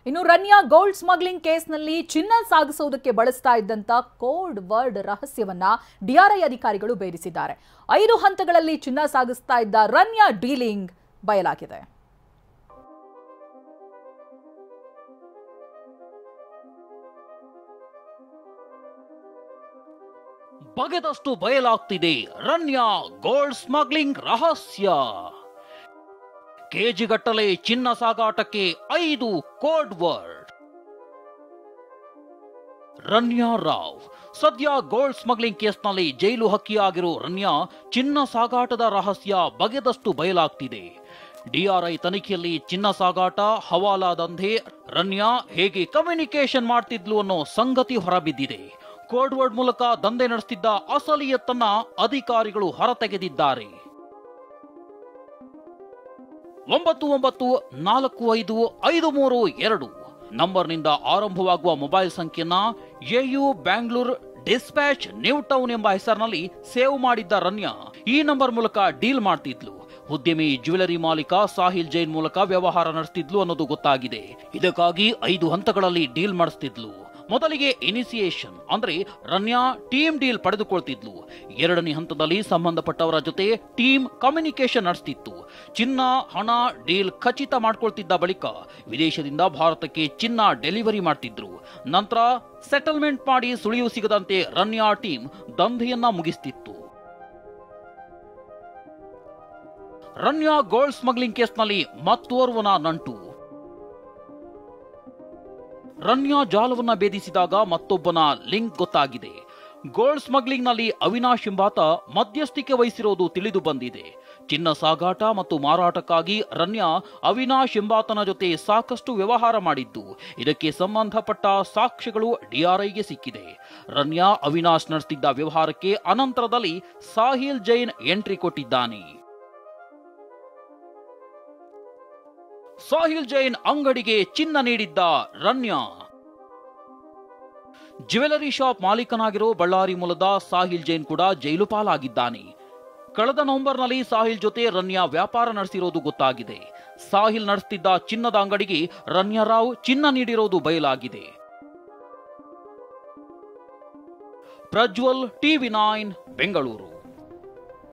ಇನ್ನು Ranya gold smuggling ಕೇಸ್ನಲ್ಲಿ ಚಿನ್ನ ಸಾಗಿಸುವುದಕ್ಕೆ ಬಳಸ್ತಾ ಇದ್ದಂತ ಕೋಡ್ ವರ್ಡ್ ರಹಸ್ಯವನ್ನ ಡಿಆರ್ಐ ಅಧಿಕಾರಿಗಳು ಭೇದಿಸಿದ್ದಾರೆ. 5 ಹಂತಗಳಲ್ಲಿ ಚಿನ್ನ ಸಾಗಿಸ್ತಾ ಇದ್ದ ರನ್ಯಾ ಡೀಲಿಂಗ್ ಬಯಲಾಗಿದೆ. ಬಗೆದಷ್ಟು ಬಯಲಾಗ್ತಿದೆ ರನ್ಯಾ ಗೋಲ್ಡ್ ಸ್ಮಗ್ಲಿಂಗ್ ರಹಸ್ಯ. ಕೆಜಿಗಟ್ಟಲೆ ಚಿನ್ನ ಸಾಗಾಟಕ್ಕೆ 5 ಕೋಡ್ ವರ್ಡ್. ರನ್ಯಾ ರಾವ್ ಸದ್ಯ ಗೋಲ್ಡ್ ಸ್ಮಗ್ಲಿಂಗ್ ಕೇಸ್ನಲ್ಲಿ ಜೈಲು ಹಕ್ಕಿಯಾಗಿರೋ ರನ್ಯಾ ಚಿನ್ನ ಸಾಗಾಟದ ರಹಸ್ಯ ಬಗೆದಷ್ಟು ಬಯಲಾಗ್ತಿದೆ. ಡಿಆರ್ಐ ತನಿಖೆಯಲ್ಲಿ ಚಿನ್ನ ಸಾಗಾಟ, ಹವಾಲಾ ದಂಧೆ, ರನ್ಯಾ ಹೇಗೆ ಕಮ್ಯುನಿಕೇಶನ್ ಮಾಡ್ತಿದ್ಲು ಅನ್ನೋ ಸಂಗತಿ ಹೊರಬಿದ್ದಿದೆ. ಕೋಡ್ ವರ್ಡ್ ಮೂಲಕ ದಂಧೆ ನಡೆಸುತ್ತಿದ್ದ ಅಸಲಿಯತ್ತನ್ನ ಅಧಿಕಾರಿಗಳು ಹೊರತೆಗೆದಿದ್ದಾರೆ. 994552 ನಂಬರ್ನಿಂದ ಆರಂಭವಾಗುವ ಮೊಬೈಲ್ ಸಂಖ್ಯೆಯನ್ನ AU Bangalore dispatch new town ಎಂಬ ಹೆಸರಿನಲ್ಲಿ ಸೇವ್ ಮಾಡಿದ್ದ ರನ್ಯಾ ಈ ನಂಬರ್ ಮೂಲಕ ಡೀಲ್ ಮಾಡ್ತಿದ್ಲು. ಉದ್ಯಮಿ ಜ್ಯುವೆಲರಿ ಮಾಲೀಕ ಸಾಹಿಲ್ ಜೈನ್ ಮೂಲಕ ವ್ಯವಹಾರ ನಡೆಸ್ತಿದ್ಲು ಅನ್ನೋದು ಗೊತ್ತಾಗಿದೆ. ಇದಕ್ಕಾಗಿ 5 ಹಂತಗಳಲ್ಲಿ ಡೀಲ್ ಮಾಡಿಸ್ತಿದ್ಲು. ಮೊದಲಿಗೆ ಇನಿಸಿಯೇಷನ್ ಅಂದ್ರೆ ರನ್ಯಾ ಟೀಮ್ ಡೀಲ್ ಪಡೆದುಕೊಳ್ತಿದ್ಲು. 2ನೇ ಹಂತದಲ್ಲಿ ಸಂಬಂಧಪಟ್ಟವರ ಜೊತೆ ಟೀಮ್ ಕಮ್ಯುನಿಕೇಶನ್ ನಡೆಸ್ತಿತ್ತು. ಚಿನ್ನ, ಹಣ, ಡೀಲ್ ಖಚಿತ ಮಾಡ್ಕೊಳ್ತಿದ್ದ ಬಳಿಕ ವಿದೇಶದಿಂದ ಭಾರತಕ್ಕೆ ಚಿನ್ನ ಡೆಲಿವರಿ ಮಾಡ್ತಿದ್ರು. ನಂತರ ಸೆಟಲ್ಮೆಂಟ್ ಮಾಡಿ ಸುಳಿವು ಸಿಗದಂತೆ ರನ್ಯಾ ಟೀಮ್ ದಂಧೆಯನ್ನ ಮುಗಿಸ್ತಿತ್ತು. ರನ್ಯಾ ಗೋಲ್ಡ್ ಸ್ಮಗ್ಲಿಂಗ್ ಕೇಸ್ನಲ್ಲಿ ಮತ್ತೋರ್ವನ ನಂಟು. ರನ್ಯಾ ಜಾಲವನ್ನ ಭೇದಿಸಿದಾಗ ಮತ್ತೊಬ್ಬನ ಲಿಂಕ್ ಗೊತ್ತಾಗಿದೆ. ಗೋಲ್ಡ್ ಸ್ಮಗ್ಲಿಂಗ್ ನಲ್ಲಿ ಅವಿನಾಶ್ ಎಂಬಾತ ಮಧ್ಯಸ್ಥಿಕೆ ವಹಿಸಿರೋದು ತಿಳಿದು ಬಂದಿದೆ. ಚಿನ್ನ ಸಾಗಾಟ ಮತ್ತು ಮಾರಾಟಕ್ಕಾಗಿ ರನ್ಯಾ ಅವಿನಾಶ್ ಎಂಬಾತನ ಜೊತೆ ಸಾಕಷ್ಟು ವ್ಯವಹಾರ ಮಾಡಿದ್ದು, ಇದಕ್ಕೆ ಸಂಬಂಧಪಟ್ಟ ಸಾಕ್ಷ್ಯಗಳು ಡಿಆರ್ಐಗೆ ಸಿಕ್ಕಿದೆ. ರನ್ಯಾ ಅವಿನಾಶ್ ನಡೆಸುತ್ತಿದ್ದ ವ್ಯವಹಾರಕ್ಕೆ ಅನಂತರದಲ್ಲಿ ಸಾಹಿಲ್ ಜೈನ್ ಎಂಟ್ರಿ ಕೊಟ್ಟಿದ್ದಾನೆ. ಸಾಹಿಲ್ ಜೈನ್ ಅಂಗಡಿಗೆ ಚಿನ್ನ ನೀಡಿದ್ದ ರನ್ಯಾ. ಜ್ಯುವೆಲರಿ ಶಾಪ್ ಮಾಲೀಕನಾಗಿರೋ ಬಳ್ಳಾರಿ ಮೂಲದ ಸಾಹಿಲ್ ಜೈನ್ ಕೂಡ ಜೈಲು ಪಾಲಾಗಿದ್ದಾನೆ. ಕಳೆದ ನವೆಂಬರ್ನಲ್ಲಿ ಸಾಹಿಲ್ ಜೊತೆ ರನ್ಯಾ ವ್ಯಾಪಾರ ನಡೆಸಿರೋದು ಗೊತ್ತಾಗಿದೆ. ಸಾಹಿಲ್ ನಡೆಸುತ್ತಿದ್ದ ಚಿನ್ನದ ಅಂಗಡಿಗೆ ರನ್ಯಾ ರಾವ್ ಚಿನ್ನ ನೀಡಿರೋದು ಬಯಲಾಗಿದೆ. ಪ್ರಜ್ವಲ್, ಟಿವಿ9 ಬೆಂಗಳೂರು.